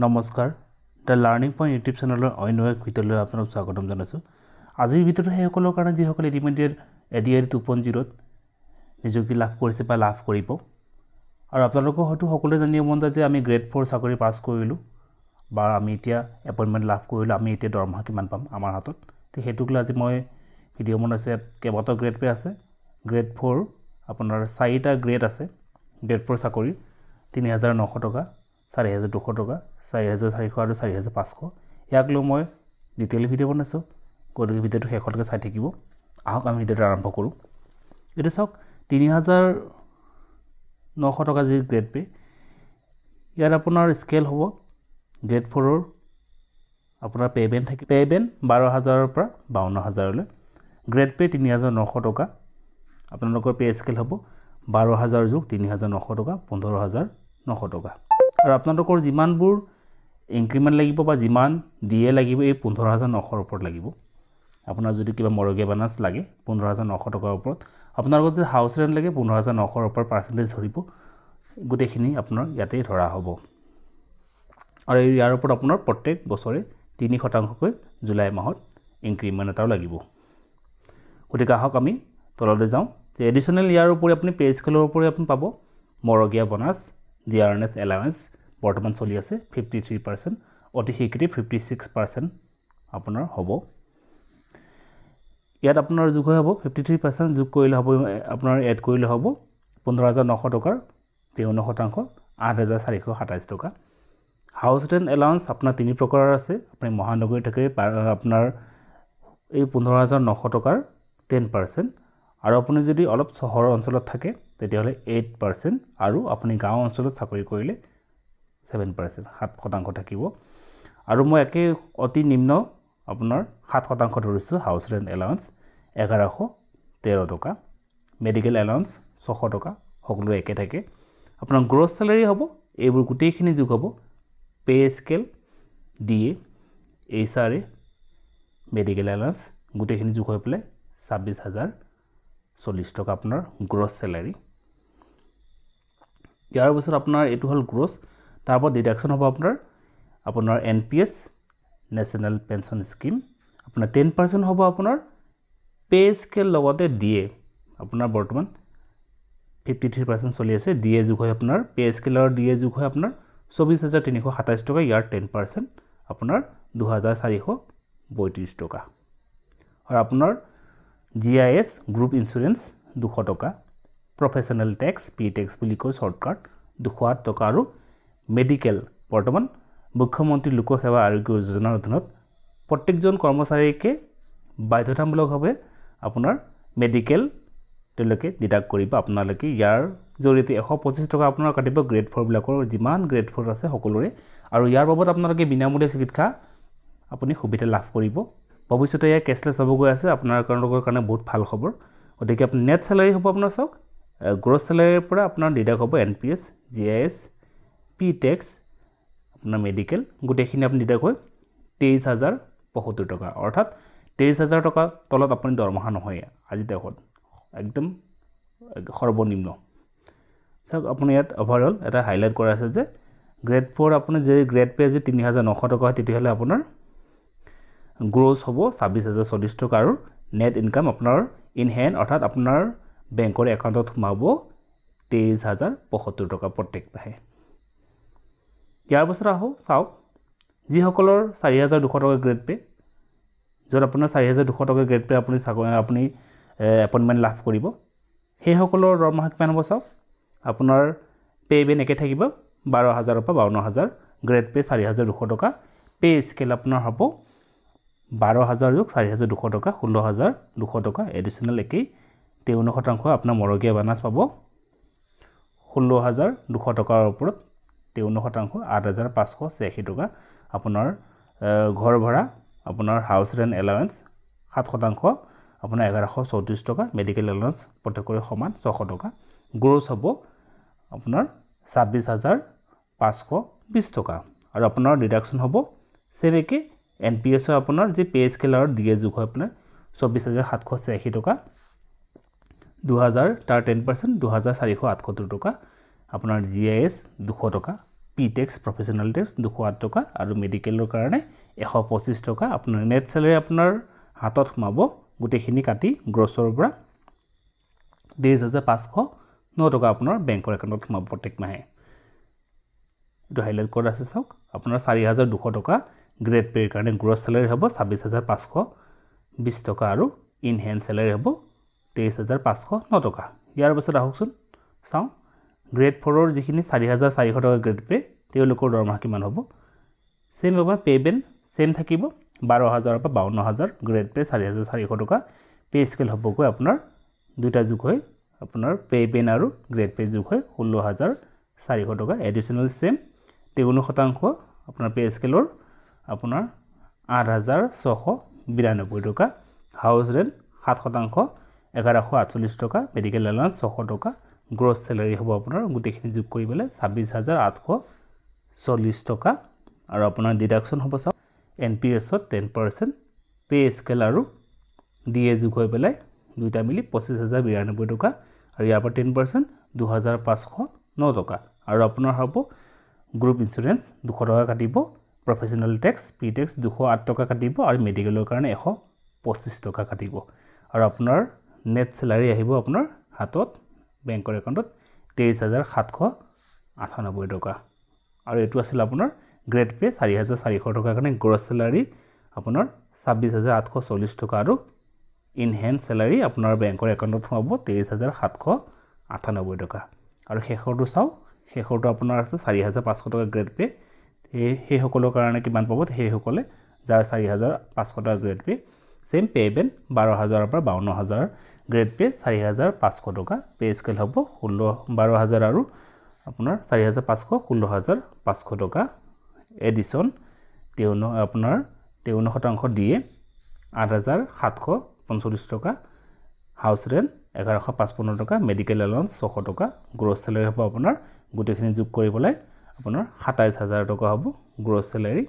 নমস্কাৰ the learning point YouTube চেনেলৰ অন্য এক ভিডিঅ'লৈ আপোনালোক স্বাগতম জনাইছোঁ। আজিৰ ভিডিঅ'টো সেইসকলৰ কাৰণে যিসকলে ইতিমধ্যে ADR 2.0ত নিযুক্তি লাভ কৰিছে বা লাভ কৰিব। আৰু আপোনালোকৰ হয়তো সকলোৱে জানিব মন যায় যে আমি গ্ৰেড 4 চাকৰি পাছ কৰিলোঁ বা আমি এতিয়া এপইণ্টমেণ্ট লাভ কৰিলোঁ, আমি এতিয়া দৰমহা কিমান পাম আমাৰ হাতত। তো সেইটোক লৈ আজি মই ভিডিঅ' বনাইছোঁ। ইয়াত কেইবাটাও গ্ৰেড পে আছে। গ্ৰেড 4 আপোনাৰ 4টা গ্ৰেড আছে। গ্ৰেড 4 চাকৰি ৩,৯০০ টকা, ৪,২০০ টকা, ৪,৪০০ আৰু ৪,৫০০। ইয়াক লৈ মই ডিটেইল ভিডিঅ' বনাইছোঁ। গতিকে ভিডিঅ'টো শেষলৈকে চাই থাকিব। আহক আমি ভিডিঅ'টো আৰম্ভ কৰোঁ। এতিয়া চাওক ৩,৯০০ টকা যি গ্ৰেড পে, ইয়াত আপোনাৰ স্কেল হ'ব গ্ৰেড 4ৰ আপোনাৰ পে'বেণ্ট থাকে। পে'বেণ্ট 12,০০০ৰ পৰা 52,০০০লৈ। গ্ৰেড পে ৩,৯০০ টকা। আপোনালোকৰ পে' স্কেল হ'ব 12,০০০ যোগ ৩,৯০০ টকা, 15,৯০০ টকা। আৰু আপোনালোকৰ যিমানবোৰ ইনক্ৰিমেণ্ট লাগিব বা যিমান দিয়ে লাগিব, এই 15,৯০০ৰ ওপৰত লাগিব। আপোনাৰ যদি কিবা মৰগীয়া বানাছ লাগে 15,৯০০ টকাৰ ওপৰত, আপোনালোকৰ যদি হাউচ ৰেণ্ট লাগে 15,৯০০ৰ ওপৰত পাৰ্চেণ্টেজ ধৰিব। গোটেইখিনি আপোনাৰ ইয়াতেই ধৰা হ'ব। আৰু ইয়াৰ ওপৰত আপোনাৰ প্ৰত্যেক বছৰে 3% জুলাই মাহত ইনক্ৰিমেণ্ট এটাও লাগিব। গতিকে আহক আমি তললৈ যাওঁ। যে এডিশ্যনেল ইয়াৰ উপৰি আপুনি পে' স্কেলৰ উপৰি আপুনি পাব মৰগীয়া বনাছ, ডিয়াৰনেছ এলাৱেঞ্চ বৰ্তমান চলি আছে 53%, অতি শীঘ্ৰে 56% আপোনাৰ হ'ব। ইয়াত আপোনাৰ যোগ হৈ হ'ব 53% যোগ কৰিলে হ'ব, আপোনাৰ এড কৰিলে হ'ব 15,900 টকাৰ 53%, 8,427 টকা। হাউচ ৰেণ্ট এলাউঞ্চ আপোনাৰ 3 প্ৰকাৰৰ আছে। আপুনি মহানগৰীত থাকে আপোনাৰ এই 15,900 টকাৰ 10%, আৰু আপুনি যদি অলপ চহৰ অঞ্চলত থাকে তেতিয়াহ'লে 8%, আৰু আপুনি গাঁও অঞ্চলত চাকৰি কৰিলে 7%, 7% থাকিব। আৰু মই একে অতি নিম্ন আপোনাৰ 7% ধৰিছোঁ। হাউচ ৰেণ্ট এলাউঞ্চ 1,113 টকা। মেডিকেল এলাউঞ্চ 600 টকা। সকলো একে থাকে। আপোনাৰ গ্ৰছ চেলাৰী হ'ব, এইবোৰ গোটেইখিনি যোগ হ'ব। Pay' scale, DA, HRA, medical allowance গোটেইখিনি যোগ হৈ পেলাই 26,040 টকা আপোনাৰ গ্ৰছ চেলাৰী। ইয়াৰ পিছত আপোনাৰ এইটো হ'ল গ্ৰছ। তাৰ পৰা ডিডাকশ্যন হ'ব আপোনাৰ NPS, নেশ্যনেল পেঞ্চন স্কিম। আপোনাৰ 10% হ'ব আপোনাৰ পে' স্কেল লগতে DA। আপোনাৰ বৰ্তমান 53% চলি আছে। DA যোগ হৈ আপোনাৰ পে' স্কেলৰ DA যোগ হৈ আপোনাৰ 24,327 টকা। ইয়াৰ 10% আপোনাৰ 2,432 টকা। আৰু আপোনাৰ GIS গ্ৰুপ ইঞ্চুৰেঞ্চ 200 টকা। প্ৰফেশ্যনেল টেক্স, PTax বুলি কয় শ্বৰ্টকাট, 208 টকা। আৰু মেডিকেল বৰ্তমান মুখ্যমন্ত্ৰী লোকসেৱা আৰোগ্য যোজনাৰ অধীনত প্ৰত্যেকজন কৰ্মচাৰীকে বাধ্যতামূলকভাৱে আপোনাৰ মেডিকেল তেওঁলোকে ডিডাক্ট কৰিব। আপোনালোকে ইয়াৰ জৰিয়তে 125 টকা আপোনাৰ কাটিব গ্ৰেড 4বিলাকৰ, যিমান গ্ৰেড 4 আছে সকলোৰে। আৰু ইয়াৰ বাবদ আপোনালোকে বিনামূলীয়া চিকিৎসা আপুনি সুবিধা লাভ কৰিব। ভৱিষ্যতে এয়া কেছলেছ হ'ব গৈ আছে। আপোনালোকৰ কাৰণে বহুত ভাল খবৰ। গতিকে আপুনি নেট চেলাৰী হ'ব আপোনাৰ চাওক গ্ৰছ চেলাৰীৰ পৰা আপোনাৰ ডিডাক্ট হ'ব NPS, GIS, PTax, আপোনাৰ মেডিকেল গোটেইখিনি আপুনি ডিডাক্ট হৈ 23,072 টকা। অৰ্থাৎ 23,000 টকা তলত আপুনি দৰমহা নহয় আজি দেশত, একদম সৰ্বনিম্ন। চাওক আপুনি ইয়াত অভাৰঅল এটা হাইলাইট কৰা আছে যে গ্ৰেড 4 আপুনি যে গ্ৰেড পে যে 3,900 টকা হয়, তেতিয়াহ'লে আপোনাৰ গ্ৰছ হ'ব 26,040 টকা। আৰু নেট ইনকাম আপোনাৰ ইন হেণ্ড অৰ্থাৎ আপোনাৰ বেংকৰ একাউণ্টত সোমাব 23,072 টকা প্ৰত্যেক মাহে। ইয়াৰ পাছত আহোঁ চাওক যিসকলৰ 4,200 টকা গ্ৰেড পে, য'ত আপোনাৰ 4,200 টকা গ্ৰেড পে আপুনি এপইণ্টমেণ্ট লাভ কৰিব, সেইসকলৰ দৰমহা কিমান হ'ব চাওক। আপোনাৰ পে'বেণ্ট একে থাকিব 12,000ৰ পৰা 52,000। গ্ৰেড পে 4,200 টকা। পে' স্কেল আপোনাৰ হ'ব 12,000 যোগ 4,200 টকা, 16,200 টকা। এডিশ্যনেল একেই 53% আপোনাৰ মৰগীয়া বানাছ পাব 16,200 টকাৰ ওপৰত 53%, 8,586 টকা। আপোনাৰ ঘৰ ভাড়া, আপোনাৰ হাউচ ৰেণ্ট এলাৱেঞ্চ 7%, আপোনাৰ 1,134 টকা। মেডিকেল এলাৱেঞ্চ প্ৰত্যেকৰে সমান 600 টকা। গ্ৰছ হ'ব আপোনাৰ 26,520 টকা। আৰু আপোনাৰ ডিডাকশ্যন হ'ব চেম একে NPS আপোনাৰ যি পে' স্কেল আৰু DA যোগ হৈ আপোনাৰ 24,786 টকা। 2,000 তাৰ 10%, 2,478 টকা। আপোনাৰ GIS 200 টকা। পি টেক্স প্ৰফেশ্যনেল টেক্স 208 টকা আৰু মেডিকেলৰ কাৰণে 125 টকা আপোনাৰ নেট স্যালাৰি আপোনাৰ হাতত সোমাব গোটেইখিনি কাটি গ্ৰছৰ পৰা 23509 টকা আপোনাৰ বেংকৰ একাউণ্টত সোমাব প্ৰত্যেক মাহে এটো হাইলাইট কৰা আছে চাওক আপোনাৰ 4200 টকা গ্ৰেড পেৰ কাৰণে গ্ৰছ স্যালাৰি হ'ব 26520 টকা আৰু ইন হ্যান্ড স্যালাৰি হ'ব 23509 টকা ইয়াৰ পিছত আহকচোন চাও গ্ৰেড 4 ৰ যিখিনি 4400 টকা গ্ৰেড পে তেওঁলোকৰ দৰমহা কিমান হ'ব সেম হ'ব পেবেন সেম থাকিব 12000 পৰা 52000 গ্ৰেড পে 4400 টকা পে স্কেল হ'বগৈ আপোনাৰ দুটা যোগ হৈ আপোনাৰ পেবেন আৰু গ্ৰেড পে যোগ হৈ 16400 টকা এডিশনাল সেম 53% আপোনাৰ পে স্কেলৰ আপোনাৰ 8692 টকা হাউস ৰেন্ট 7% 1148 টকা মেডিকেল এলাউন্স 600 টকা গ্ৰছ স্যালাৰি হ'ব আপোনাৰ গোটেইখিনি যোগ কৰি পেলাই 26840 টকা আৰু আপোনাৰ ডিডাকশন হ'ব চাওক এনপিএছ ত 10% পে স্কেল আৰু ডিএ যোগ হৈ পেলাই দুইটা মিলি 25092 টকা আৰু ইয়াৰ পৰা 10% 2509 টকা আৰু আপোনাৰ হ'ব গ্ৰুপ ইন্সুৰেন্স 200 টকা কাটিব প্ৰফেশ্যনেল টেক্স পি টেক্স 208 টকা কাটিব আৰু মেডিকেলৰ কাৰণে 125 টকা কাটিব আৰু আপোনাৰ নেট স্যালাৰি আহিব আপোনাৰ হাতত বেংকৰ একাউণ্টত 23798 টকা আৰু এটো আছিল আপোনাৰ গ্ৰেড পে 4400 টকা কাৰণে গ্ৰছ স্যালাৰি আপোনাৰ 26840 টকা আৰু ইন হ্যান্ড স্যালাৰি আপোনাৰ বেংকৰ একাউণ্টত সোমাব 23798 টকা আৰু শেষৰটো চাও শেষৰটো আপোনাৰ আছে 4500 টকা গ্ৰেড পে এই সকলৰ কাৰণে কিমান পাব সেই সকলে যাৰ 4500 টকা গ্ৰেড পে সেম পেবেন 12000 পৰা 52000 গ্ৰেড পে 4500 টকা পে স্কেল হ'ব 12000 আৰু আপোনাৰ 4500 16500 টকা এডিশন আপোনাৰ 53% দিয়ে 8745 টকা হাউস ৰেন্ট 1155 টকা মেডিকেল এলাউন্স 600 টকা গ্ৰছ স্যালাৰি হ'ব আপোনাৰ গোটেইখিনি যোগ কৰি পেলাই আপোনাৰ 27000 টকা হ'ব গ্ৰছ স্যালাৰি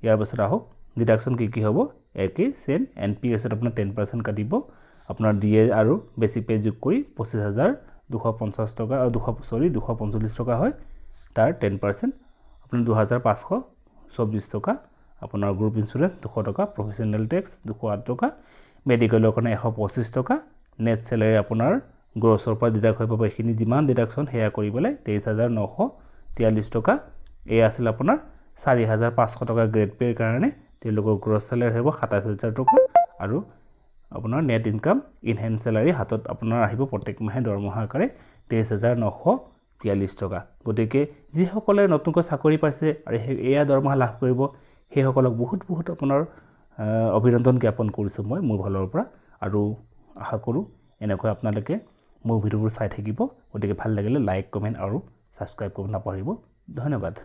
ইয়াৰ পিছত আহক ডিডাকশন কি হ'ব একে সেম এনপিএছ ত আপোনাৰ 10% কাটিব আপোনাৰ ডিএ আৰু বেসিক পে যোগ কৰি 25250 টকা আৰু 245 টকা হয় তাৰ 10% আপোনাৰ 2524 টকা আপোনাৰ গ্ৰুপ ইন্সুৰেন্স 200 টকা প্ৰফেশ্যনেল টেক্স 208 টকা মেডিকেলৰ কাৰণে 125 টকা নেট স্যালাৰি আপোনাৰ গ্ৰছৰ পৰা ডিডাক্ট হৈ পাব এখিনি যিমান ডিডাকশন হেয়া কৰি পেলাই 23943 টকা এই আছিল আপোনাৰ 4500 টকা গ্ৰেড পেৰ কাৰণে তেওঁলোকৰ গ্ৰছ স্যালাৰি হ'ব 27000 টকা আৰু আপোনাৰ নেট ইনকাম ইন হ্যান্ড স্যালাৰি হাতত আপোনাৰ আহিব প্ৰত্যেক মাহে দৰমহা আকাৰে 23943 টকা গতিকে যি সকলে নতুনকৈ চাকৰি পাইছে আৰু এয়া দৰমহা লাভ কৰিব সেই সকলক বহুত আপোনাৰ অভিনন্দন জ্ঞাপন কৰিছো মই মোৰ ভালৰ পৰা আৰু আশা কৰো এনেকৈ আপোনালোকে মোৰ ভিডিঅ'বোৰ চাই থাকিব গতিকে ভাল লাগিলে লাইক কমেন্ট আৰু সাবস্ক্ৰাইব কৰিব নাপাহৰিব ধন্যবাদ